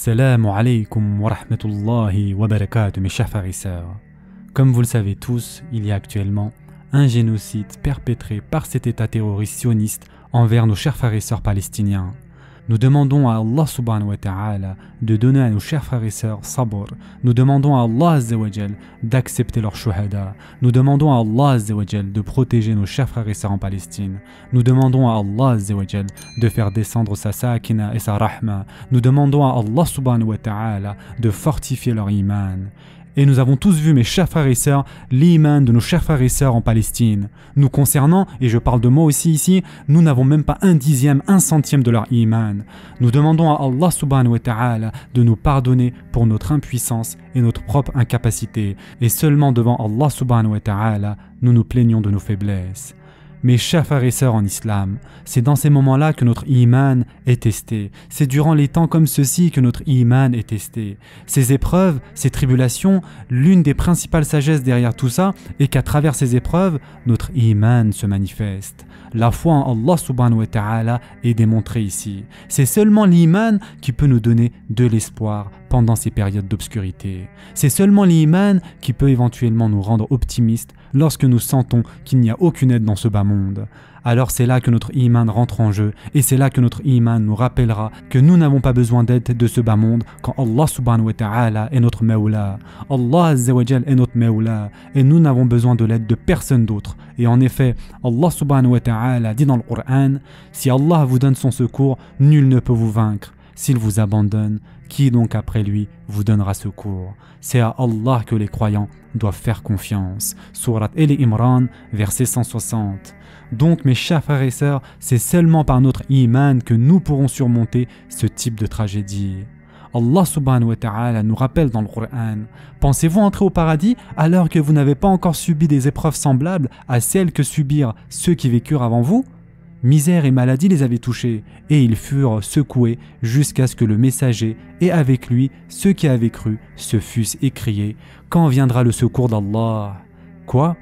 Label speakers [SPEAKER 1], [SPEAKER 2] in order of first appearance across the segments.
[SPEAKER 1] Assalamu alaikum wa rahmatullahi wa barakatuh, mes chers frères et sœurs. Comme vous le savez tous, il y a actuellement un génocide perpétré par cet État terroriste sioniste envers nos chers frères et sœurs palestiniens. Nous demandons à Allah subhanahu wa ta'ala de donner à nos chers frères et sœurs sabr. Nous demandons à Allah azza wa jal d'accepter leur shuhada. Nous demandons à Allah azza wa jal de protéger nos chers frères et sœurs en Palestine. Nous demandons à Allah azza wa jal de faire descendre sa sakina et sa rahma. Nous demandons à Allah subhanahu wa ta'ala de fortifier leur iman. Et nous avons tous vu, mes chers frères et sœurs, l'iman de nos chers frères et sœurs en Palestine. Nous concernant, et je parle de moi aussi ici, nous n'avons même pas un dixième, un centième de leur iman. Nous demandons à Allah subhanahu wa ta'ala de nous pardonner pour notre impuissance et notre propre incapacité. Et seulement devant Allah subhanahu wa ta'ala, nous nous plaignons de nos faiblesses. Mes chers frères et sœurs en islam, c'est dans ces moments-là que notre iman est testé. C'est durant les temps comme ceux-ci que notre iman est testé. Ces épreuves, ces tribulations, l'une des principales sagesses derrière tout ça est qu'à travers ces épreuves, notre iman se manifeste. La foi en Allah subhanahu wa ta'ala est démontrée ici. C'est seulement l'iman qui peut nous donner de l'espoir pendant ces périodes d'obscurité. C'est seulement l'iman qui peut éventuellement nous rendre optimistes lorsque nous sentons qu'il n'y a aucune aide dans ce bas monde. Alors c'est là que notre iman rentre en jeu et c'est là que notre iman nous rappellera que nous n'avons pas besoin d'aide de ce bas monde quand Allah subhanahu wa ta'ala est notre Mawla. Allah azza wa jal est notre Mawla et nous n'avons besoin de l'aide de personne d'autre. Et en effet, Allah subhanahu wa ta'ala dit dans le Coran, si Allah vous donne son secours, nul ne peut vous vaincre. S'il vous abandonne, qui donc après lui vous donnera secours? C'est à Allah que les croyants doivent faire confiance. Sourate Al-Imran, verset 160. Donc mes chers frères et sœurs, c'est seulement par notre iman que nous pourrons surmonter ce type de tragédie. Allah subhanahu wa ta'ala nous rappelle dans le Coran, pensez-vous entrer au paradis alors que vous n'avez pas encore subi des épreuves semblables à celles que subirent ceux qui vécurent avant vous? Misère et maladie les avaient touchés, et ils furent secoués jusqu'à ce que le messager et avec lui ceux qui avaient cru se fussent écriés. Quand viendra le secours d'Allah? Quoi?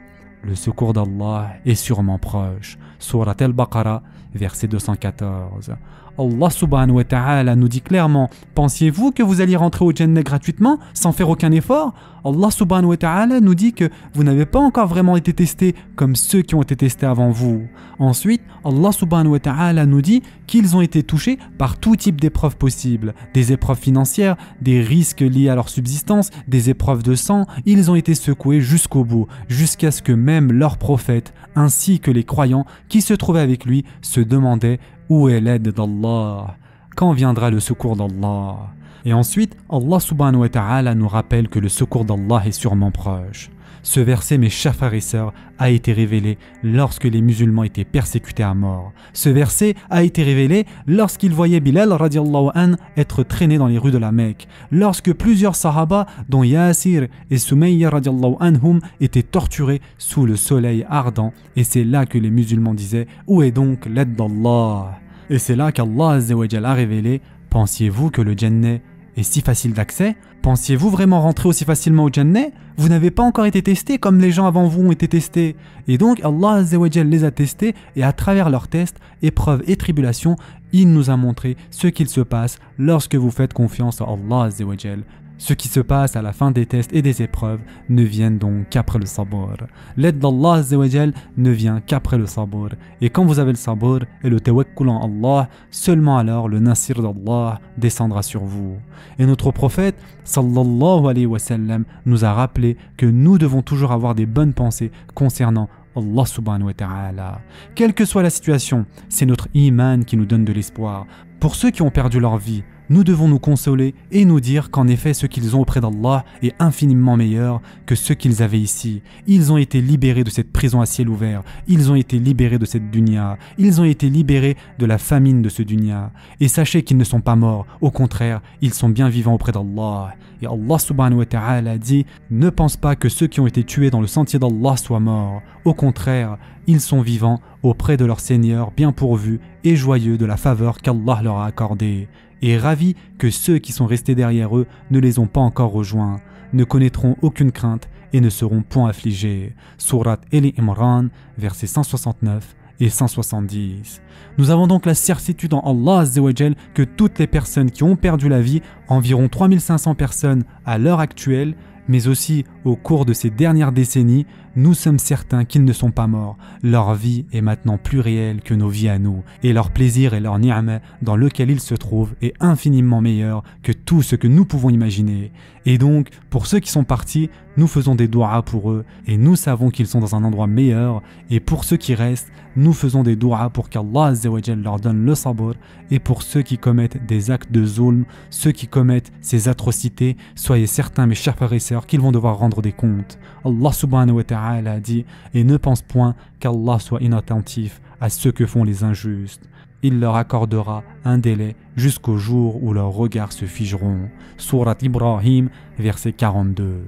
[SPEAKER 1] Le secours d'Allah est sûrement proche. Surat Al-Baqarah, verset 214. Allah subhanahu wa ta'ala nous dit clairement, pensiez-vous que vous alliez rentrer au Jannah gratuitement sans faire aucun effort? Allah subhanahu wa ta'ala nous dit que vous n'avez pas encore vraiment été testés comme ceux qui ont été testés avant vous. Ensuite, Allah subhanahu wa ta'ala nous dit qu'ils ont été touchés par tout type d'épreuves possibles, des épreuves financières, des risques liés à leur subsistance, des épreuves de sang. Ils ont été secoués jusqu'au bout, jusqu'à ce que même leur prophète, ainsi que les croyants qui se trouvaient avec lui, se demandaient où est l'aide d'Allah? Quand viendra le secours d'Allah? Et ensuite, Allah subhanahu wa ta'ala nous rappelle que le secours d'Allah est sûrement proche. Ce verset, mes chers frères et sœurs, a été révélé lorsque les musulmans étaient persécutés à mort. Ce verset a été révélé lorsqu'ils voyaient Bilal radiallahu an être traîné dans les rues de la Mecque, lorsque plusieurs sahaba, dont Yasir et Sumayya radiallahu anhum, étaient torturés sous le soleil ardent. Et c'est là que les musulmans disaient « Où est donc l'aide d'Allah ?» Et c'est là qu'Allah azza wa jalla a révélé « Pensiez-vous que le Jannah est si facile d'accès? Pensiez-vous vraiment rentrer aussi facilement au Jannah? Vous n'avez pas encore été testés comme les gens avant vous ont été testés. » Et donc Allah azza wa jalla les a testés et à travers leurs tests, épreuves et tribulations, il nous a montré ce qu'il se passe lorsque vous faites confiance à Allah azza wa jalla. Ce qui se passe à la fin des tests et des épreuves ne viennent donc qu'après le sabr. L'aide d'Allah azza wa jal ne vient qu'après le sabr. Et quand vous avez le sabr et le tawakkul en Allah, seulement alors le nasir d'Allah descendra sur vous. Et notre prophète sallallahu alayhi wa sallam nous a rappelé que nous devons toujours avoir des bonnes pensées concernant Allah subhanahu wa ta'ala. Quelle que soit la situation, c'est notre iman qui nous donne de l'espoir. Pour ceux qui ont perdu leur vie, nous devons nous consoler et nous dire qu'en effet ce qu'ils ont auprès d'Allah est infiniment meilleur que ce qu'ils avaient ici. Ils ont été libérés de cette prison à ciel ouvert, ils ont été libérés de cette dunya, ils ont été libérés de la famine de ce dunya. Et sachez qu'ils ne sont pas morts, au contraire, ils sont bien vivants auprès d'Allah. Et Allah subhanahu wa ta'ala dit, ne pense pas que ceux qui ont été tués dans le sentier d'Allah soient morts. Au contraire, ils sont vivants auprès de leur Seigneur bien pourvus et joyeux de la faveur qu'Allah leur a accordée. Et ravis que ceux qui sont restés derrière eux ne les ont pas encore rejoints, ne connaîtront aucune crainte et ne seront point affligés. Sourate Al-Imran, versets 169 et 170. Nous avons donc la certitude en Allah Azza wa Jal que toutes les personnes qui ont perdu la vie, environ 3500 personnes à l'heure actuelle, mais aussi au cours de ces dernières décennies, nous sommes certains qu'ils ne sont pas morts. Leur vie est maintenant plus réelle que nos vies à nous, et leur plaisir et leur ni'ma dans lequel ils se trouvent est infiniment meilleur que tout ce que nous pouvons imaginer. Et donc, pour ceux qui sont partis, nous faisons des doigts pour eux, et nous savons qu'ils sont dans un endroit meilleur, et pour ceux qui restent, nous faisons des doigts pour qu'Allah Azza wa Jal leur donne le sabr, et pour ceux qui commettent des actes de zulm, ceux qui commettent ces atrocités, soyez certains mes chers frères et sœurs qu'ils vont devoir rendre des comptes. Allah subhanahu wa ta'ala a dit « Et ne pense point qu'Allah soit inattentif à ce que font les injustes. Il leur accordera un délai jusqu'au jour où leurs regards se figeront. » Surat Ibrahim, verset 42.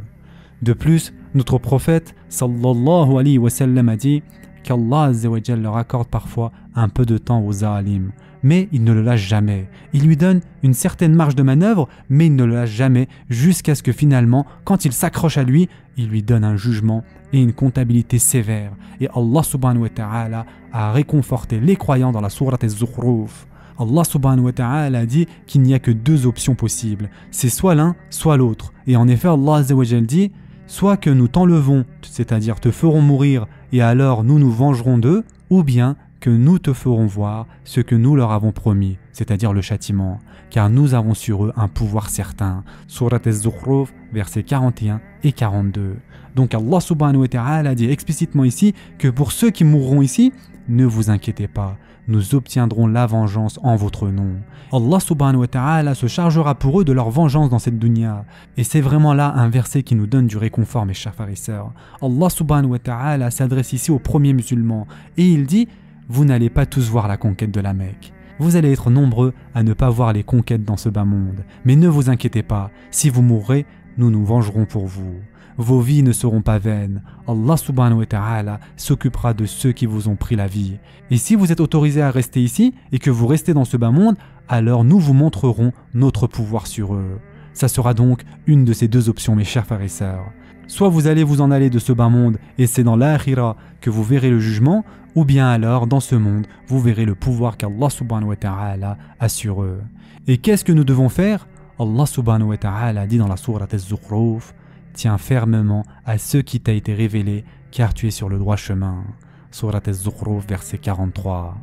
[SPEAKER 1] De plus, notre prophète sallallahu alayhi wa sallam a dit qu'Allah Azza wa Jal leur accorde parfois un peu de temps aux zalim, mais il ne le lâche jamais. Il lui donne une certaine marge de manœuvre, mais il ne le lâche jamais jusqu'à ce que finalement, quand il s'accroche à lui, il lui donne un jugement et une comptabilité sévère. Et Allah subhanahu wa ta'ala a réconforté les croyants dans la sourate Az-Zukhruf. Allah subhanahu wa ta'ala a dit qu'il n'y a que deux options possibles. C'est soit l'un, soit l'autre. Et en effet, Allah Azza wa Jal dit soit que nous t'enlevons, c'est-à-dire te ferons mourir, et alors nous nous vengerons d'eux, ou bien que nous te ferons voir ce que nous leur avons promis, c'est-à-dire le châtiment, car nous avons sur eux un pouvoir certain. Surat Az-Zukhruf, versets 41 et 42. Donc Allah subhanahu wa ta'ala dit explicitement ici que pour ceux qui mourront ici, ne vous inquiétez pas, nous obtiendrons la vengeance en votre nom. Allah subhanahu wa ta'ala se chargera pour eux de leur vengeance dans cette dunya. Et c'est vraiment là un verset qui nous donne du réconfort, mes chers frères et sœurs. Allah subhanahu wa ta'ala s'adresse ici aux premiers musulmans et il dit « Vous n'allez pas tous voir la conquête de la Mecque. Vous allez être nombreux à ne pas voir les conquêtes dans ce bas monde. Mais ne vous inquiétez pas, si vous mourrez, nous nous vengerons pour vous. Vos vies ne seront pas vaines. Allah subhanahu wa ta'ala s'occupera de ceux qui vous ont pris la vie. Et si vous êtes autorisés à rester ici et que vous restez dans ce bas monde, alors nous vous montrerons notre pouvoir sur eux. » Ça sera donc une de ces deux options, mes chers frères et sœurs. Soit vous allez vous en aller de ce bas monde et c'est dans l'akhira que vous verrez le jugement, ou bien alors dans ce monde, vous verrez le pouvoir qu'Allah subhanahu wa ta'ala a sur eux. Et qu'est-ce que nous devons faire? Allah subhanahu wa ta'ala dit dans la sourate Az-Zukhruf: tiens fermement à ce qui t'a été révélé, car tu es sur le droit chemin. Sourate Az-Zukhruf, verset 43.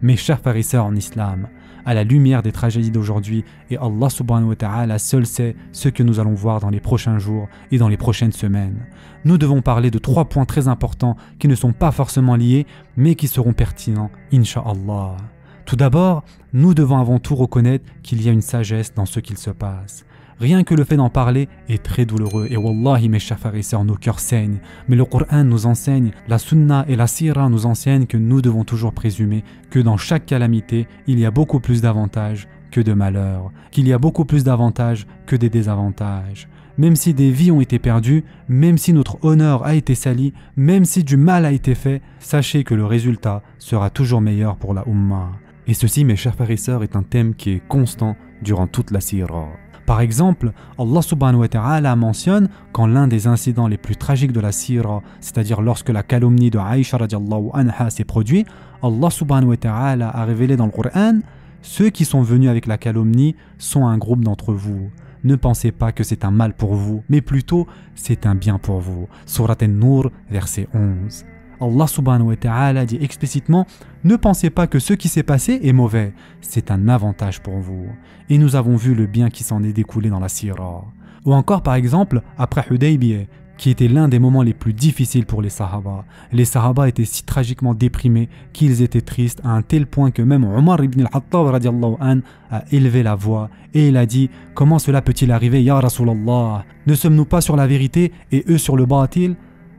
[SPEAKER 1] Mes chers frères et sœurs en islam, à la lumière des tragédies d'aujourd'hui, et Allah subhanahu wa ta'ala seul sait ce que nous allons voir dans les prochains jours et dans les prochaines semaines, nous devons parler de 3 points très importants qui ne sont pas forcément liés, mais qui seront pertinents, incha'Allah. Tout d'abord, nous devons avant tout reconnaître qu'il y a une sagesse dans ce qu'il se passe. Rien que le fait d'en parler est très douloureux et wallahi mes chers frères et sœurs, nos cœurs saignent. Mais le Coran nous enseigne, la Sunna et la Sira nous enseignent que nous devons toujours présumer que dans chaque calamité, il y a beaucoup plus d'avantages que de malheurs, qu'il y a beaucoup plus d'avantages que des désavantages. Même si des vies ont été perdues, même si notre honneur a été sali, même si du mal a été fait, sachez que le résultat sera toujours meilleur pour la Ummah. Et ceci, mes chers frères et sœurs, est un thème qui est constant durant toute la Sira. Par exemple, Allah subhanahu wa ta'ala mentionne quand l'un des incidents les plus tragiques de la Sira, c'est-à-dire lorsque la calomnie de Aïcha radiallahu anha s'est produite, Allah subhanahu wa ta'ala a révélé dans le Coran: ceux qui sont venus avec la calomnie sont un groupe d'entre vous. Ne pensez pas que c'est un mal pour vous, mais plutôt c'est un bien pour vous. Surat An-Nur, verset 11. Allah subhanahu wa ta'ala dit explicitement: ne pensez pas que ce qui s'est passé est mauvais, c'est un avantage pour vous. Et nous avons vu le bien qui s'en est découlé dans la Sira. Ou encore par exemple, après Hudaybiyah, qui était l'un des moments les plus difficiles pour les Sahaba. Les Sahaba étaient si tragiquement déprimés qu'ils étaient tristes à un tel point que même Omar ibn al-Khattab radiallahu an a élevé la voix et il a dit: comment cela peut-il arriver, Ya Rasulallah? Ne sommes-nous pas sur la vérité et eux sur le batil?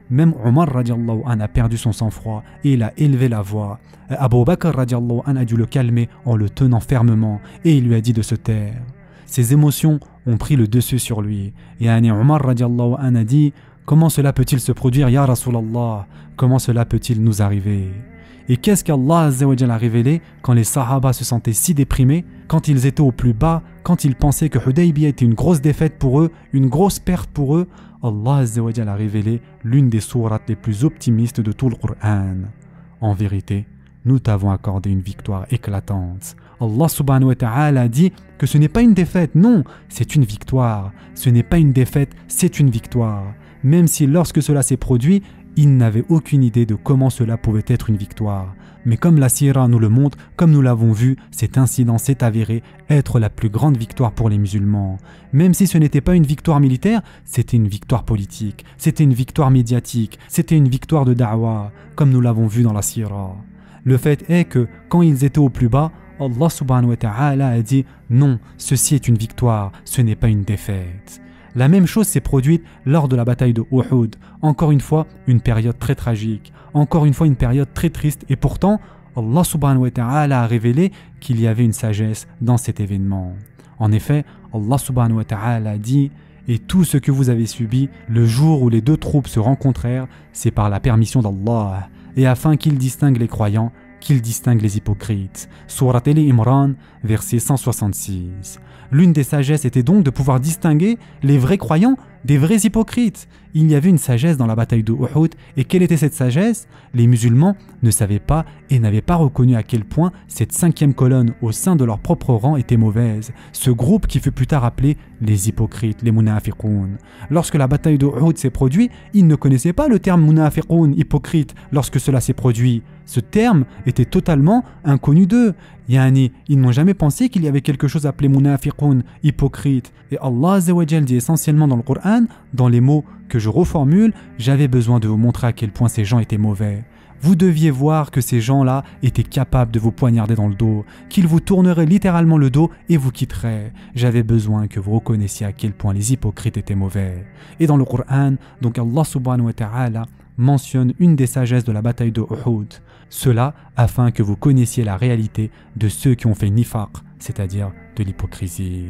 [SPEAKER 1] Même Omar radiallahu an a perdu son sang-froid et il a élevé la voix. Abu Bakr radiallahu an a dû le calmer en le tenant fermement et il lui a dit de se taire. Ses émotions ont pris le dessus sur lui. Et Omar radiallahu an a dit: comment cela peut-il se produire, Ya Rasulallah? Comment cela peut-il nous arriver? Et qu'est-ce qu'Allah Azza wa Jalla a révélé quand les Sahaba se sentaient si déprimés, quand ils étaient au plus bas, quand ils pensaient que Hudaybiyah était une grosse défaite pour eux, une grosse perte pour eux? Allah Azza wa Jalla a révélé l'une des sourates les plus optimistes de tout le Coran. En vérité, nous t'avons accordé une victoire éclatante. Allah subhanahu wa ta'ala dit que ce n'est pas une défaite, non, c'est une victoire. Ce n'est pas une défaite, c'est une victoire. Même si lorsque cela s'est produit, ils n'avaient aucune idée de comment cela pouvait être une victoire. Mais comme la Sira nous le montre, comme nous l'avons vu, cet incident s'est avéré être la plus grande victoire pour les musulmans. Même si ce n'était pas une victoire militaire, c'était une victoire politique, c'était une victoire médiatique, c'était une victoire de da'wah, comme nous l'avons vu dans la Sira. Le fait est que, quand ils étaient au plus bas, Allah subhanahu wa ta'ala a dit « Non, ceci est une victoire, ce n'est pas une défaite ». La même chose s'est produite lors de la bataille de Uhud. Encore une fois, une période très tragique. Encore une fois, une période très triste. Et pourtant, Allah subhanahu wa ta'ala a révélé qu'il y avait une sagesse dans cet événement. En effet, Allah subhanahu wa ta'ala a dit « Et tout ce que vous avez subi, le jour où les deux troupes se rencontrèrent, c'est par la permission d'Allah. Et afin qu'il distingue les croyants, qu'il distingue les hypocrites. » Surat Al-Imran, verset 166. L'une des sagesses était donc de pouvoir distinguer les vrais croyants des vrais hypocrites. Il y avait une sagesse dans la bataille de Uhud. Et quelle était cette sagesse? Les musulmans ne savaient pas et n'avaient pas reconnu à quel point cette cinquième colonne au sein de leur propre rang était mauvaise. Ce groupe qui fut plus tard appelé les hypocrites, les munafiqoun. Lorsque la bataille de Uhud s'est produite, ils ne connaissaient pas le terme munafiqoun, hypocrite, lorsque cela s'est produit. Ce terme était totalement inconnu d'eux. Yani, ils n'ont jamais pensé qu'il y avait quelque chose appelé munafiqoun, hypocrite. Et Allah Azza wa Jal dit essentiellement dans le Coran, dans les mots que je reformule, j'avais besoin de vous montrer à quel point ces gens étaient mauvais. Vous deviez voir que ces gens-là étaient capables de vous poignarder dans le dos, qu'ils vous tourneraient littéralement le dos et vous quitteraient. J'avais besoin que vous reconnaissiez à quel point les hypocrites étaient mauvais. Et dans le Coran, donc Allah subhanahu wa ta'ala mentionne une des sagesses de la bataille de Uhud. Cela afin que vous connaissiez la réalité de ceux qui ont fait nifaq, c'est-à-dire de l'hypocrisie.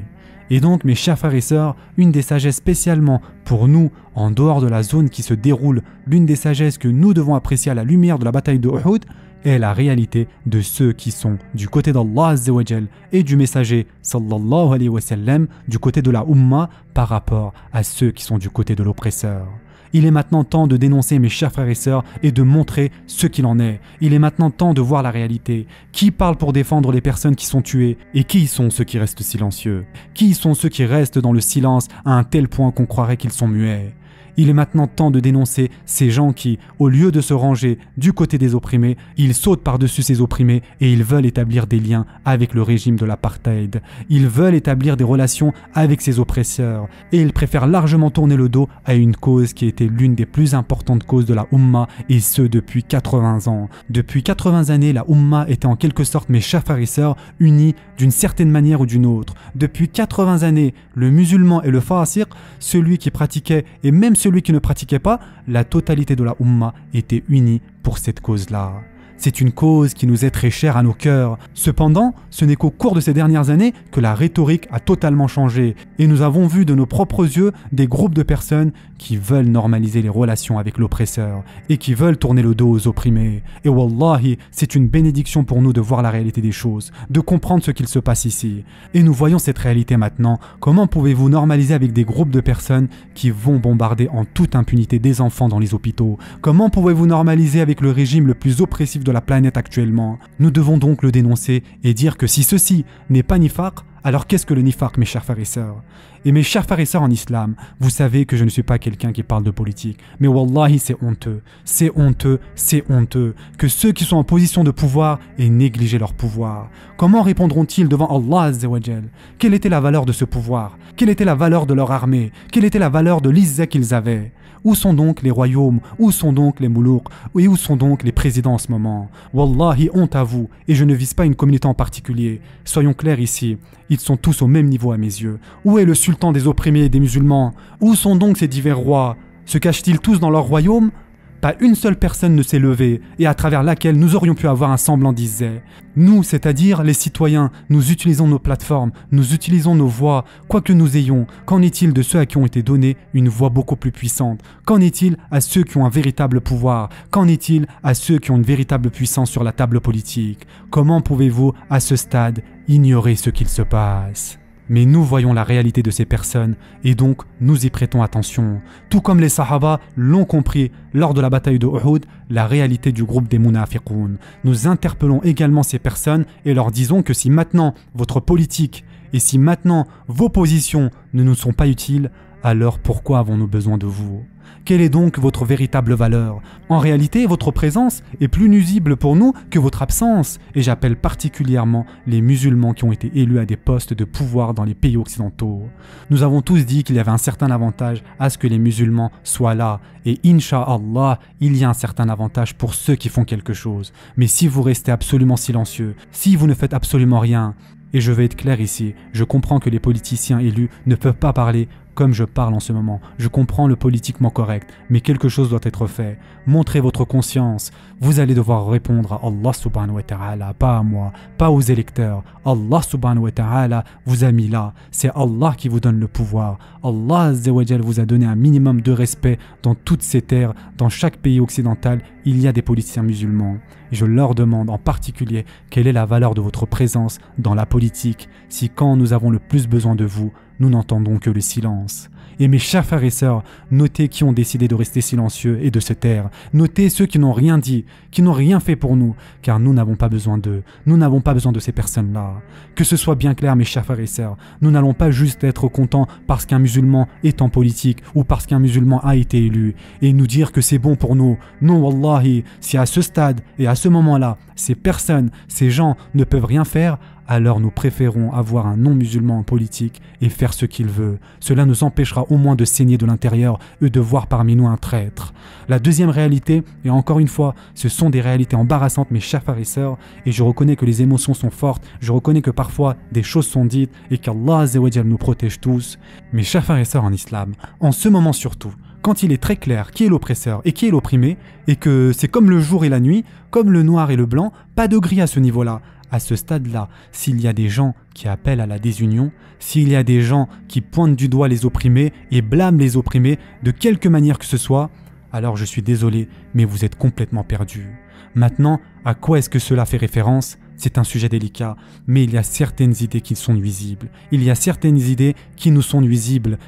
[SPEAKER 1] Et donc, mes chers frères et sœurs, une des sagesses spécialement pour nous, en dehors de la zone qui se déroule, l'une des sagesses que nous devons apprécier à la lumière de la bataille de Uhud, est la réalité de ceux qui sont du côté d'Allah Azza wa Jal et du messager sallallahu alayhi wa sallam, du côté de la Ummah par rapport à ceux qui sont du côté de l'oppresseur. Il est maintenant temps de dénoncer mes chers frères et sœurs et de montrer ce qu'il en est. Il est maintenant temps de voir la réalité. Qui parle pour défendre les personnes qui sont tuées? Et qui sont ceux qui restent silencieux? Qui sont ceux qui restent dans le silence à un tel point qu'on croirait qu'ils sont muets? Il est maintenant temps de dénoncer ces gens qui, au lieu de se ranger du côté des opprimés, ils sautent par-dessus ces opprimés et ils veulent établir des liens avec le régime de l'apartheid. Ils veulent établir des relations avec ces oppresseurs et ils préfèrent largement tourner le dos à une cause qui était l'une des plus importantes causes de la Ummah et ce depuis 80 ans. Depuis 80 années, la Ummah était en quelque sorte, mes chers frères et sœurs, unis d'une certaine manière ou d'une autre. Depuis 80 années, le musulman et le fasiq, celui qui pratiquait et même celui qui ne pratiquait pas, la totalité de la Ummah était unie pour cette cause-là. C'est une cause qui nous est très chère à nos cœurs. Cependant, ce n'est qu'au cours de ces dernières années que la rhétorique a totalement changé et nous avons vu de nos propres yeux des groupes de personnes qui veulent normaliser les relations avec l'oppresseur et qui veulent tourner le dos aux opprimés. Et wallahi, c'est une bénédiction pour nous de voir la réalité des choses, de comprendre ce qu'il se passe ici. Et nous voyons cette réalité maintenant. Comment pouvez-vous normaliser avec des groupes de personnes qui vont bombarder en toute impunité des enfants dans les hôpitaux? Comment pouvez-vous normaliser avec le régime le plus oppressif de la planète actuellement? Nous devons donc le dénoncer et dire que si ceci n'est pas nifaq, alors qu'est-ce que le nifaq, mes chers frères et sœurs? Et mes chers frères et sœurs en islam, vous savez que je ne suis pas quelqu'un qui parle de politique, mais wallahi c'est honteux, c'est honteux, c'est honteux que ceux qui sont en position de pouvoir aient négligé leur pouvoir. Comment répondront-ils devant Allah Azza wa Jal? Quelle était la valeur de ce pouvoir? Quelle était la valeur de leur armée? Quelle était la valeur de l'izzah qu'ils avaient? Où sont donc les royaumes? Où sont donc les moulouks? Et où sont donc les présidents en ce moment? Wallahi, honte à vous, et je ne vise pas une communauté en particulier. Soyons clairs ici, ils sont tous au même niveau à mes yeux. Où est le sultan des opprimés et des musulmans? Où sont donc ces divers rois? Se cachent-ils tous dans leur royaume? Pas une seule personne ne s'est levée et à travers laquelle nous aurions pu avoir un semblant d'Izzah. Nous, c'est-à-dire les citoyens, nous utilisons nos plateformes, nous utilisons nos voix, quoi que nous ayons. Qu'en est-il de ceux à qui ont été données une voix beaucoup plus puissante? Qu'en est-il à ceux qui ont un véritable pouvoir? Qu'en est-il à ceux qui ont une véritable puissance sur la table politique? Comment pouvez-vous, à ce stade, ignorer ce qu'il se passe? Mais nous voyons la réalité de ces personnes et donc nous y prêtons attention. Tout comme les Sahaba l'ont compris lors de la bataille de Uhud, la réalité du groupe des Munafiqoun. Nous interpellons également ces personnes et leur disons que si maintenant votre politique et si maintenant vos positions ne nous sont pas utiles, alors pourquoi avons-nous besoin de vous ? Quelle est donc votre véritable valeur ? En réalité, votre présence est plus nuisible pour nous que votre absence, et j'appelle particulièrement les musulmans qui ont été élus à des postes de pouvoir dans les pays occidentaux. Nous avons tous dit qu'il y avait un certain avantage à ce que les musulmans soient là, et Inch'Allah, il y a un certain avantage pour ceux qui font quelque chose. Mais si vous restez absolument silencieux, si vous ne faites absolument rien, et je vais être clair ici, je comprends que les politiciens élus ne peuvent pas parler comme je parle en ce moment. Je comprends le politiquement correct, mais quelque chose doit être fait. Montrez votre conscience. Vous allez devoir répondre à Allah subhanahu wa ta'ala, pas à moi, pas aux électeurs. Allah subhanahu wa ta'ala vous a mis là. C'est Allah qui vous donne le pouvoir. Allah azza wa jal vous a donné un minimum de respect dans toutes ces terres. Dans chaque pays occidental, il y a des politiciens musulmans. Et je leur demande en particulier quelle est la valeur de votre présence dans la politique si quand nous avons le plus besoin de vous, nous n'entendons que le silence. Et mes chers frères et sœurs, notez qui ont décidé de rester silencieux et de se taire. Notez ceux qui n'ont rien dit, qui n'ont rien fait pour nous, car nous n'avons pas besoin d'eux. Nous n'avons pas besoin de ces personnes-là. Que ce soit bien clair, mes chers frères et sœurs, nous n'allons pas juste être contents parce qu'un musulman est en politique ou parce qu'un musulman a été élu et nous dire que c'est bon pour nous. Non, wallahi, si à ce stade et à ce moment-là, ces personnes, ces gens ne peuvent rien faire, alors nous préférons avoir un non-musulman en politique et faire ce qu'il veut. Cela nous empêchera au moins de saigner de l'intérieur et de voir parmi nous un traître. La deuxième réalité, et encore une fois, ce sont des réalités embarrassantes, mes chers frères et sœurs, et je reconnais que les émotions sont fortes, je reconnais que parfois des choses sont dites et qu'Allah azza wa jal nous protège tous. Mes chers frères et sœurs en islam, en ce moment surtout, quand il est très clair qui est l'oppresseur et qui est l'opprimé, et que c'est comme le jour et la nuit, comme le noir et le blanc, pas de gris à ce niveau-là. À ce stade-là, s'il y a des gens qui appellent à la désunion, s'il y a des gens qui pointent du doigt les opprimés et blâment les opprimés de quelque manière que ce soit, alors je suis désolé, mais vous êtes complètement perdus. Maintenant, à quoi est-ce que cela fait référence ? C'est un sujet délicat, mais il y a certaines idées qui sont nuisibles. Il y a certaines idées qui nous sont nuisibles,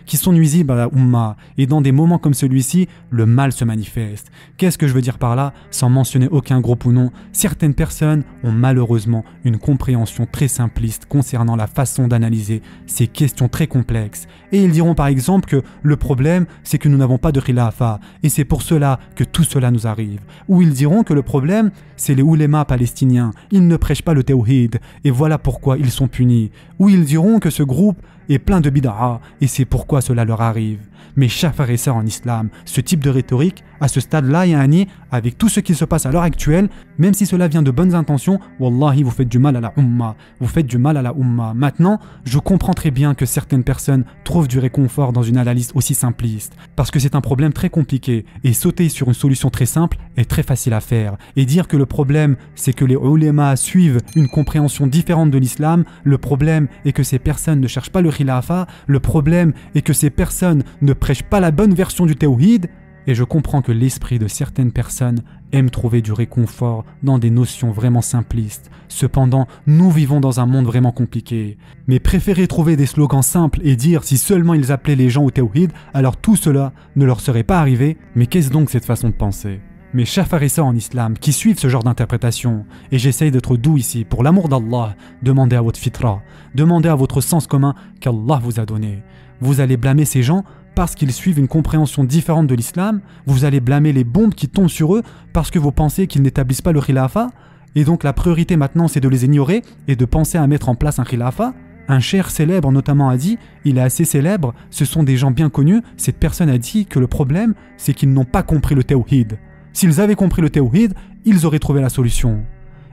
[SPEAKER 1] à la Ummah. Et dans des moments comme celui-ci, le mal se manifeste. Qu'est-ce que je veux dire par là ? Sans mentionner aucun groupe ou non, certaines personnes ont malheureusement une compréhension très simpliste concernant la façon d'analyser ces questions très complexes. Et ils diront par exemple que le problème, c'est que nous n'avons pas de khilafa, et c'est pour cela que tout cela nous arrive. Ou ils diront que le problème, c'est les oulémas palestiniens. Ils ne prêchent pas le tawhid et voilà pourquoi ils sont punis. Ou ils diront que ce groupe est plein de bid'a et c'est pourquoi cela leur arrive. Mes chers frères et sœurs en islam, ce type de rhétorique, à ce stade-là, yani, avec tout ce qui se passe à l'heure actuelle, même si cela vient de bonnes intentions, wallahi, vous faites du mal à la Ummah. Vous faites du mal à la Ummah. Maintenant, je comprends très bien que certaines personnes trouvent du réconfort dans une analyse aussi simpliste, parce que c'est un problème très compliqué, et sauter sur une solution très simple est très facile à faire. Et dire que le problème, c'est que les ulémas suivent une compréhension différente de l'islam, le problème est que ces personnes ne cherchent pas le khilafa, le problème est que ces personnes ne prêchent pas la bonne version du tawhid, et je comprends que l'esprit de certaines personnes aime trouver du réconfort dans des notions vraiment simplistes. Cependant, nous vivons dans un monde vraiment compliqué. Mais préférer trouver des slogans simples et dire si seulement ils appelaient les gens au tawhid, alors tout cela ne leur serait pas arrivé. Mais qu'est-ce donc cette façon de penser ? Mes chers frères et sœurs en islam qui suivent ce genre d'interprétation, et j'essaye d'être doux ici, pour l'amour d'Allah, demandez à votre fitra, demandez à votre sens commun qu'Allah vous a donné. Vous allez blâmer ces gens parce qu'ils suivent une compréhension différente de l'islam, vous allez blâmer les bombes qui tombent sur eux parce que vous pensez qu'ils n'établissent pas le khilafa, et donc la priorité maintenant c'est de les ignorer et de penser à mettre en place un khilafa. Un cheikh célèbre notamment a dit, il est assez célèbre, ce sont des gens bien connus, cette personne a dit que le problème c'est qu'ils n'ont pas compris le tawhid. S'ils avaient compris le tawhid, ils auraient trouvé la solution.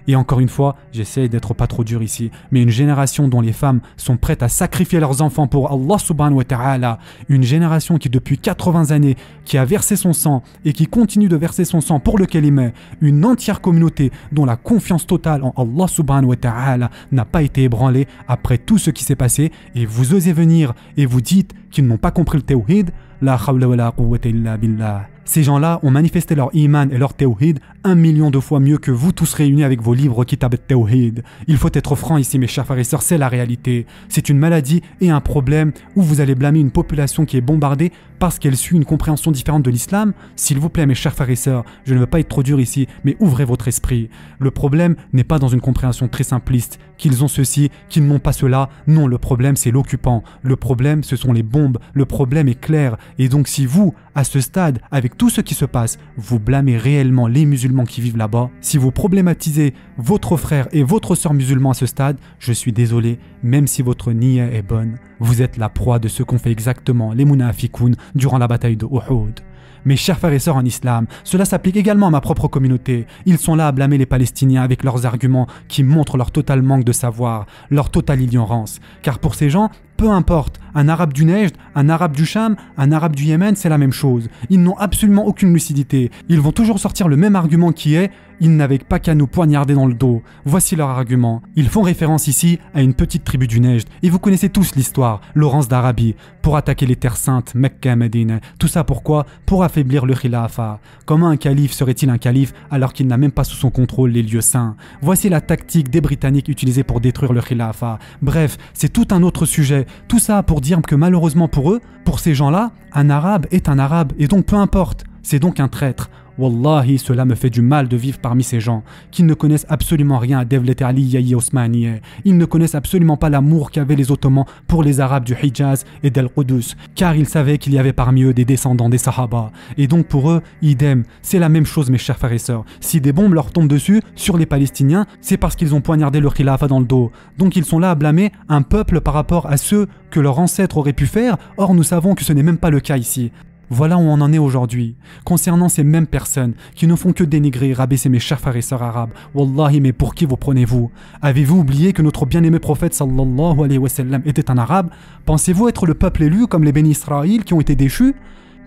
[SPEAKER 1] Et encore une fois, j'essaye d'être pas trop dur ici, mais une génération dont les femmes sont prêtes à sacrifier leurs enfants pour Allah subhanahu wa ta'ala, une génération qui depuis 80 années, qui a versé son sang et qui continue de verser son sang pour le kalima, une entière communauté dont la confiance totale en Allah subhanahu wa ta'ala n'a pas été ébranlée après tout ce qui s'est passé, et vous osez venir et vous dites qui n'ont pas compris le tawhid, la hawla wa la quwwata illa billah. Ces gens-là ont manifesté leur iman et leur tawhid 1 million de fois mieux que vous tous réunis avec vos livres Kitab al-Tawhid. Il faut être franc ici mes chers frères et sœurs, c'est la réalité. C'est une maladie et un problème où vous allez blâmer une population qui est bombardée parce qu'elle suit une compréhension différente de l'islam. S'il vous plaît mes chers frères et sœurs, je ne veux pas être trop dur ici, mais ouvrez votre esprit. Le problème n'est pas dans une compréhension très simpliste, qu'ils ont ceci, qu'ils n'ont pas cela. Non, le problème c'est l'occupant. Le problème ce sont les bombes. Le problème est clair. Et donc si vous, à ce stade, avec tout ce qui se passe, vous blâmez réellement les musulmans qui vivent là-bas, si vous problématisez votre frère et votre sœur musulmans à ce stade, je suis désolé, même si votre niya est bonne, vous êtes la proie de ce qu'ont fait exactement les munafiqoun durant la bataille de Uhud. Mes chers frères et sœurs en islam, cela s'applique également à ma propre communauté. Ils sont là à blâmer les Palestiniens avec leurs arguments qui montrent leur total manque de savoir, leur totale ignorance. Car pour ces gens, peu importe, un arabe du Nejd, un arabe du Cham, un arabe du Yémen, c'est la même chose. Ils n'ont absolument aucune lucidité. Ils vont toujours sortir le même argument qui est « ils n'avaient pas qu'à nous poignarder dans le dos ». Voici leur argument. Ils font référence ici à une petite tribu du Nejd. Et vous connaissez tous l'histoire, Laurence d'Arabie, pour attaquer les terres saintes, Mecca, Médine. Tout ça pourquoi? Pour affaiblir le khilafa. Comment un calife serait-il un calife alors qu'il n'a même pas sous son contrôle les lieux saints? Voici la tactique des Britanniques utilisée pour détruire le khilafa. Bref, c'est tout un autre sujet. Tout ça pour dire que malheureusement pour eux, pour ces gens-là, un arabe est un arabe et donc peu importe, c'est donc un traître. Wallahi, cela me fait du mal de vivre parmi ces gens qui ne connaissent absolument rien à Devlet Aliyahi Osmaniye. Ils ne connaissent absolument pas l'amour qu'avaient les Ottomans pour les Arabes du Hijaz et d'Al-Qudus, car ils savaient qu'il y avait parmi eux des descendants des Sahaba. Et donc pour eux, idem, c'est la même chose mes chers frères et sœurs. Si des bombes leur tombent dessus, sur les Palestiniens, c'est parce qu'ils ont poignardé le khilafa dans le dos. Donc ils sont là à blâmer un peuple par rapport à ceux que leurs ancêtres auraient pu faire, or nous savons que ce n'est même pas le cas ici. Voilà où on en est aujourd'hui. Concernant ces mêmes personnes qui ne font que dénigrer et rabaisser mes chers frères et sœurs arabes, Wallahi, mais pour qui vous prenez-vous? Avez-vous oublié que notre bien-aimé prophète sallallahu alayhi wa sallam était un arabe? Pensez-vous être le peuple élu comme les bénis Israël qui ont été déchus?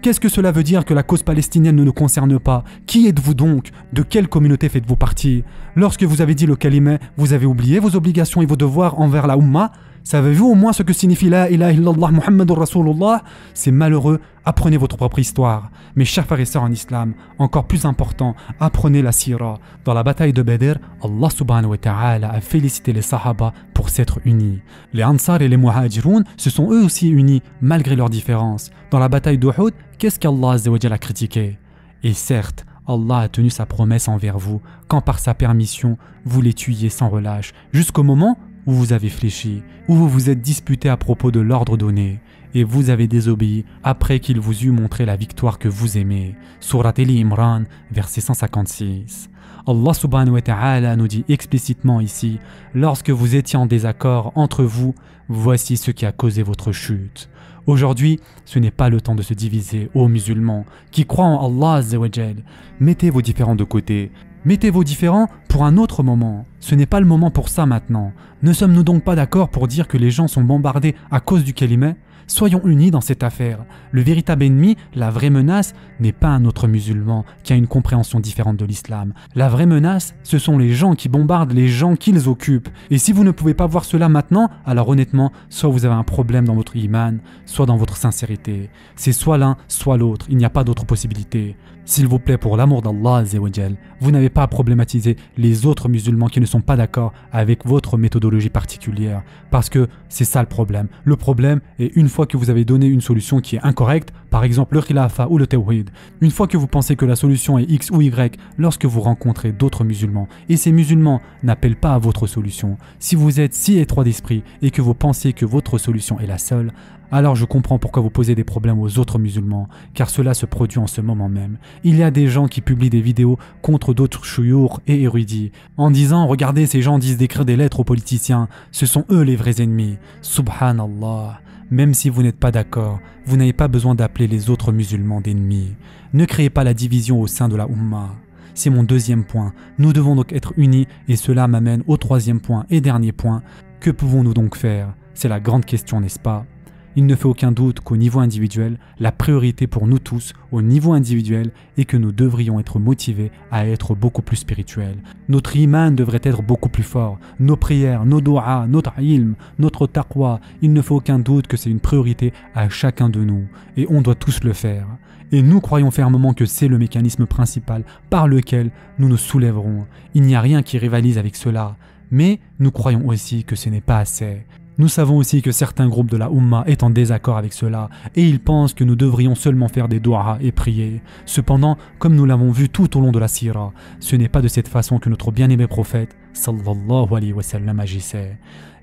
[SPEAKER 1] Qu'est-ce que cela veut dire que la cause palestinienne ne nous concerne pas? Qui êtes-vous donc? De quelle communauté faites-vous partie? Lorsque vous avez dit le kalimah, vous avez oublié vos obligations et vos devoirs envers la Ummah? Savez-vous au moins ce que signifie la ilaha illallah Muhammadur Rasulullah? C'est malheureux, apprenez votre propre histoire. Mes chers frères et sœurs en islam, encore plus important, apprenez la sira. Dans la bataille de Badr, Allah subhanahu wa ta'ala a félicité les sahaba pour s'être unis. Les Ansar et les Muhajiroun se sont eux aussi unis malgré leurs différences. Dans la bataille d'Uhud, qu'est-ce qu'Allah azza wa jalla a critiqué? Et certes, Allah a tenu sa promesse envers vous quand par sa permission, vous les tuiez sans relâche, jusqu'au moment où vous avez fléchi, où vous vous êtes disputé à propos de l'ordre donné, et vous avez désobéi après qu'il vous eut montré la victoire que vous aimez. Surat Ali Imran, verset 156. Allah subhanahu wa ta'ala nous dit explicitement ici, lorsque vous étiez en désaccord entre vous, voici ce qui a causé votre chute. Aujourd'hui, ce n'est pas le temps de se diviser, ô musulmans, qui croient en Allah azza wa jal. Mettez vos différends de côté. Mettez vos différends pour un autre moment. Ce n'est pas le moment pour ça maintenant. Ne sommes-nous donc pas d'accord pour dire que les gens sont bombardés à cause du kalimah? Soyons unis dans cette affaire. Le véritable ennemi, la vraie menace, n'est pas un autre musulman qui a une compréhension différente de l'islam. La vraie menace, ce sont les gens qui bombardent les gens qu'ils occupent. Et si vous ne pouvez pas voir cela maintenant, alors honnêtement, soit vous avez un problème dans votre iman, soit dans votre sincérité. C'est soit l'un, soit l'autre. Il n'y a pas d'autre possibilité. S'il vous plaît, pour l'amour d'Allah azza wa jal, vous n'avez pas à problématiser les autres musulmans qui ne sont pas d'accord avec votre méthodologie particulière. Parce que c'est ça le problème. Le problème est une fois que vous avez donné une solution qui est incorrecte, par exemple le khilafa ou le tawhid, une fois que vous pensez que la solution est X ou Y, lorsque vous rencontrez d'autres musulmans, et ces musulmans n'appellent pas à votre solution, si vous êtes si étroit d'esprit et que vous pensez que votre solution est la seule, alors je comprends pourquoi vous posez des problèmes aux autres musulmans, car cela se produit en ce moment même. Il y a des gens qui publient des vidéos contre d'autres chouyours et érudits, en disant « Regardez, ces gens disent d'écrire des lettres aux politiciens, ce sont eux les vrais ennemis. » Subhanallah. Même si vous n'êtes pas d'accord, vous n'avez pas besoin d'appeler les autres musulmans d'ennemis. Ne créez pas la division au sein de la Ummah. C'est mon deuxième point. Nous devons donc être unis et cela m'amène au troisième point et dernier point. Que pouvons-nous donc faire? C'est la grande question, n'est-ce pas? il ne fait aucun doute qu'au niveau individuel, la priorité pour nous tous, au niveau individuel, est que nous devrions être motivés à être beaucoup plus spirituels. Notre iman devrait être beaucoup plus fort. Nos prières, nos doigts, notre ilm, notre taqwa, il ne fait aucun doute que c'est une priorité à chacun de nous. Et on doit tous le faire. Et nous croyons fermement que c'est le mécanisme principal par lequel nous nous soulèverons. Il n'y a rien qui rivalise avec cela. Mais nous croyons aussi que ce n'est pas assez. Nous savons aussi que certains groupes de la Ummah est en désaccord avec cela et ils pensent que nous devrions seulement faire des doigts et prier. Cependant, comme nous l'avons vu tout au long de la sira, ce n'est pas de cette façon que notre bien-aimé prophète sallallahu alayhi wa sallam agissait.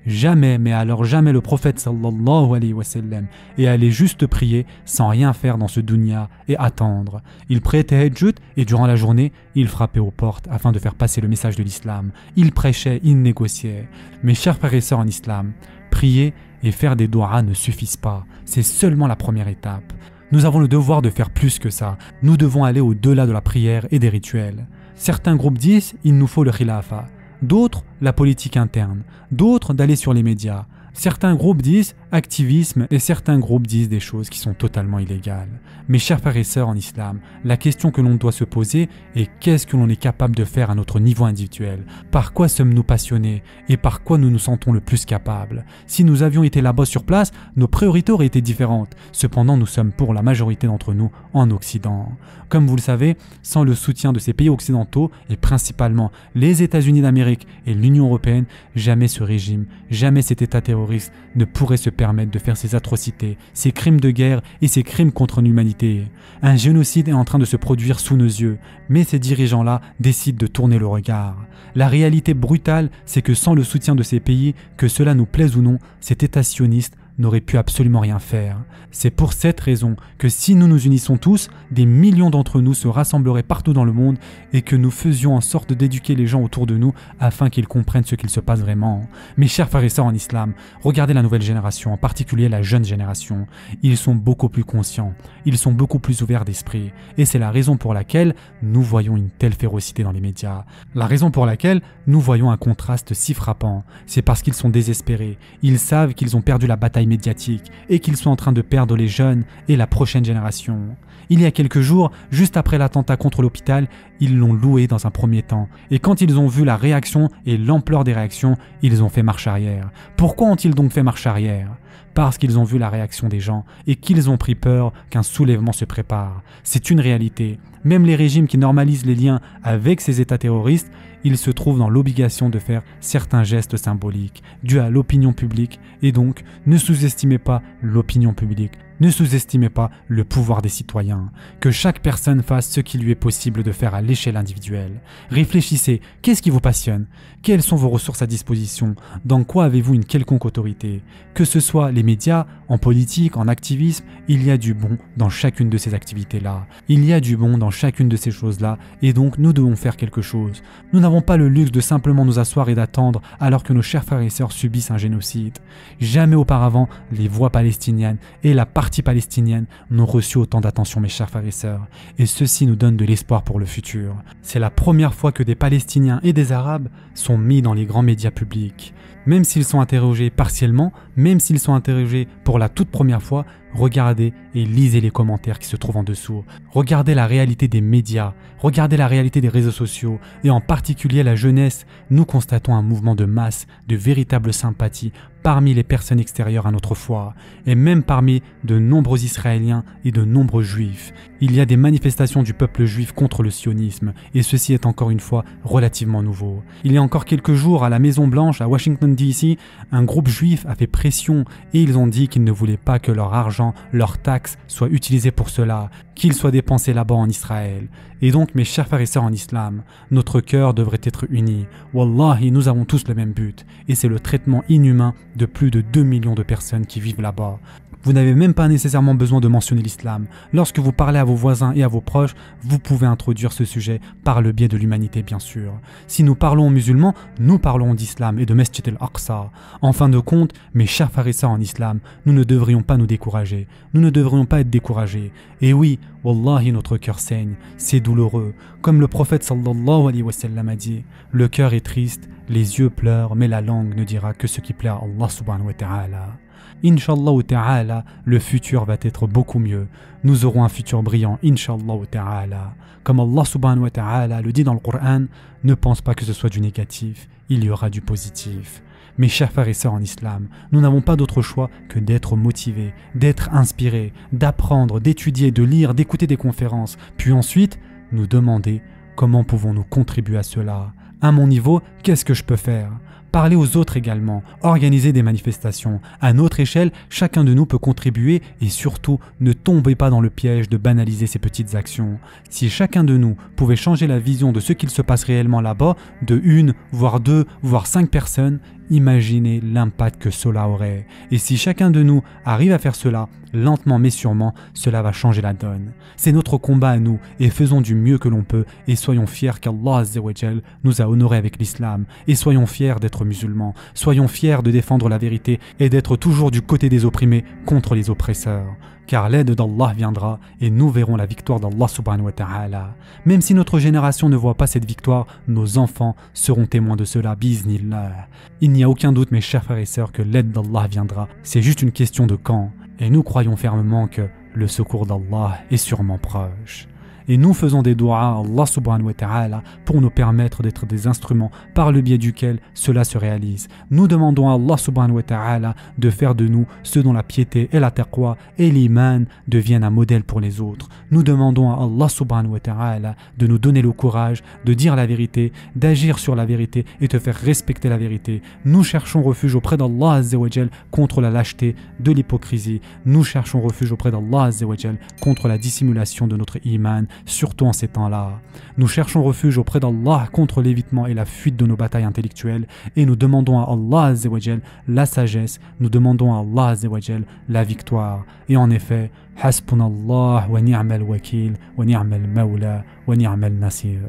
[SPEAKER 1] Jamais, mais alors jamais le prophète sallallahu alayhi wa sallam est allé juste prier sans rien faire dans ce dunya et attendre. Il priait tahajjud et durant la journée, il frappait aux portes afin de faire passer le message de l'islam. Il prêchait, il négociait. Mes chers frères et sœurs en islam, prier et faire des doigts ne suffisent pas. C'est seulement la première étape. Nous avons le devoir de faire plus que ça. Nous devons aller au-delà de la prière et des rituels. Certains groupes disent il nous faut le khilafa. D'autres, la politique interne. D'autres, d'aller sur les médias. Certains groupes disent activisme et certains groupes disent des choses qui sont totalement illégales. Mes chers frères et sœurs en islam, la question que l'on doit se poser est qu'est-ce que l'on est capable de faire à notre niveau individuel? Par quoi sommes-nous passionnés? Et par quoi nous nous sentons le plus capables? Si nous avions été là-bas sur place, nos priorités auraient été différentes. Cependant, nous sommes pour la majorité d'entre nous en Occident. Comme vous le savez, sans le soutien de ces pays occidentaux, et principalement les États-Unis d'Amérique et l'Union européenne, jamais ce régime, jamais cet État terroriste ne pourrait se permettre de faire ces atrocités, ces crimes de guerre et ces crimes contre l'humanité. Un génocide est en train de se produire sous nos yeux, mais ces dirigeants-là décident de tourner le regard. La réalité brutale, c'est que sans le soutien de ces pays, que cela nous plaise ou non, cet État sioniste n'aurait pu absolument rien faire. C'est pour cette raison que si nous nous unissons tous, des millions d'entre nous se rassembleraient partout dans le monde et que nous faisions en sorte d'éduquer les gens autour de nous afin qu'ils comprennent ce qu'il se passe vraiment. Mes chers frères et sœurs en islam, regardez la nouvelle génération, en particulier la jeune génération. Ils sont beaucoup plus conscients, ils sont beaucoup plus ouverts d'esprit et c'est la raison pour laquelle nous voyons une telle férocité dans les médias. La raison pour laquelle nous voyons un contraste si frappant, c'est parce qu'ils sont désespérés. Ils savent qu'ils ont perdu la bataille médiatique et qu'ils sont en train de perdre les jeunes et la prochaine génération. Il y a quelques jours, juste après l'attentat contre l'hôpital, ils l'ont loué dans un premier temps. Et quand ils ont vu la réaction et l'ampleur des réactions, ils ont fait marche arrière. Pourquoi ont-ils donc fait marche arrière ? Parce qu'ils ont vu la réaction des gens et qu'ils ont pris peur qu'un soulèvement se prépare. C'est une réalité. Même les régimes qui normalisent les liens avec ces États terroristes, ils se trouvent dans l'obligation de faire certains gestes symboliques, dus à l'opinion publique, et donc ne sous-estimez pas l'opinion publique. Ne sous-estimez pas le pouvoir des citoyens. Que chaque personne fasse ce qui lui est possible de faire à l'échelle individuelle. Réfléchissez, qu'est-ce qui vous passionne? Quelles sont vos ressources à disposition? Dans quoi avez-vous une quelconque autorité? Que ce soit les médias, en politique, en activisme, il y a du bon dans chacune de ces activités-là. Il y a du bon dans chacune de ces choses-là, et donc nous devons faire quelque chose. Nous n'avons pas le luxe de simplement nous asseoir et d'attendre alors que nos chers frères et sœurs subissent un génocide. Jamais auparavant, les voix palestiniennes et la partie palestinienne n'ont reçu autant d'attention, mes chers frères et sœurs, et ceci nous donne de l'espoir pour le futur. C'est la première fois que des Palestiniens et des Arabes sont mis dans les grands médias publics. Même s'ils sont interrogés partiellement, même s'ils sont interrogés pour la toute première fois, regardez et lisez les commentaires qui se trouvent en dessous. Regardez la réalité des médias, regardez la réalité des réseaux sociaux, et en particulier la jeunesse. Nous constatons un mouvement de masse, de véritable sympathie parmi les personnes extérieures à notre foi, et même parmi de nombreux Israéliens et de nombreux Juifs. Il y a des manifestations du peuple juif contre le sionisme, et ceci est encore une fois relativement nouveau. Il y a encore quelques jours, à la Maison Blanche, à Washington DC, un groupe juif a fait pression et ils ont dit qu'ils ne voulaient pas que leur argent, leurs taxes soient utilisés pour cela, qu'ils soient dépensés là-bas en Israël. Et donc, mes chers frères et sœurs en islam, notre cœur devrait être uni. Wallahi, nous avons tous le même but, et c'est le traitement inhumain de plus de 2 millions de personnes qui vivent là-bas. Vous n'avez même pas nécessairement besoin de mentionner l'islam. Lorsque vous parlez à vos voisins et à vos proches, vous pouvez introduire ce sujet par le biais de l'humanité, bien sûr. Si nous parlons aux musulmans, nous parlons d'islam et de Masjid al-Aqsa. En fin de compte, mes chers frères et sœurs en islam, nous ne devrions pas nous décourager. Nous ne devrions pas être découragés. Et oui, Wallahi, notre cœur saigne. C'est douloureux. Comme le prophète sallallahu alayhi wa sallam a dit, le cœur est triste, les yeux pleurent, mais la langue ne dira que ce qui plaît à Allah subhanahu wa ta'ala. Inch'Allah ta'ala, le futur va être beaucoup mieux. Nous aurons un futur brillant, Inch'Allah ta'ala. Comme Allah subhanahu wa ta'ala le dit dans le Coran, ne pense pas que ce soit du négatif, il y aura du positif. Mes chers frères et sœurs en islam, nous n'avons pas d'autre choix que d'être motivés, d'être inspirés, d'apprendre, d'étudier, de lire, d'écouter des conférences, puis ensuite nous demander comment pouvons-nous contribuer à cela. À mon niveau, qu'est-ce que je peux faire ? Parler aux autres également, organiser des manifestations. À notre échelle, chacun de nous peut contribuer et surtout, ne tombez pas dans le piège de banaliser ces petites actions. Si chacun de nous pouvait changer la vision de ce qu'il se passe réellement là-bas, de 1, voire 2, voire 5 personnes, imaginez l'impact que cela aurait. Et si chacun de nous arrive à faire cela, lentement mais sûrement, cela va changer la donne. C'est notre combat à nous et faisons du mieux que l'on peut et soyons fiers qu'Allah Azza wa Jal nous a honorés avec l'islam et soyons fiers d'être musulmans, soyons fiers de défendre la vérité et d'être toujours du côté des opprimés contre les oppresseurs. Car l'aide d'Allah viendra et nous verrons la victoire d'Allah subhanahu wa ta'ala. Même si notre génération ne voit pas cette victoire, nos enfants seront témoins de cela, biznillah. Il n'y a aucun doute, mes chers frères et sœurs, que l'aide d'Allah viendra. C'est juste une question de quand. Et nous croyons fermement que le secours d'Allah est sûrement proche. Et nous faisons des doigts à Allah subhanahu wa ta'ala pour nous permettre d'être des instruments par le biais duquel cela se réalise. Nous demandons à Allah subhanahu wa ta'ala de faire de nous ceux dont la piété et la taqwa et l'iman deviennent un modèle pour les autres. Nous demandons à Allah subhanahu wa ta'ala de nous donner le courage de dire la vérité, d'agir sur la vérité et de faire respecter la vérité. Nous cherchons refuge auprès d'Allah azza wa jal contre la lâcheté de l'hypocrisie. Nous cherchons refuge auprès d'Allah azza wa jal contre la dissimulation de notre iman, surtout en ces temps-là. Nous cherchons refuge auprès d'Allah contre l'évitement et la fuite de nos batailles intellectuelles et nous demandons à Allah Azza wa Jal la sagesse, nous demandons à Allah Azza wa Jal la victoire. Et en effet, Hasbunallah wa ni'mal wakil wa ni'mal mawla wa ni'mal nasir.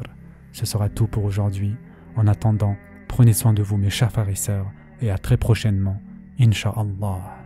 [SPEAKER 1] Ce sera tout pour aujourd'hui. En attendant, prenez soin de vous mes chers frères et sœurs et à très prochainement, Inch'Allah.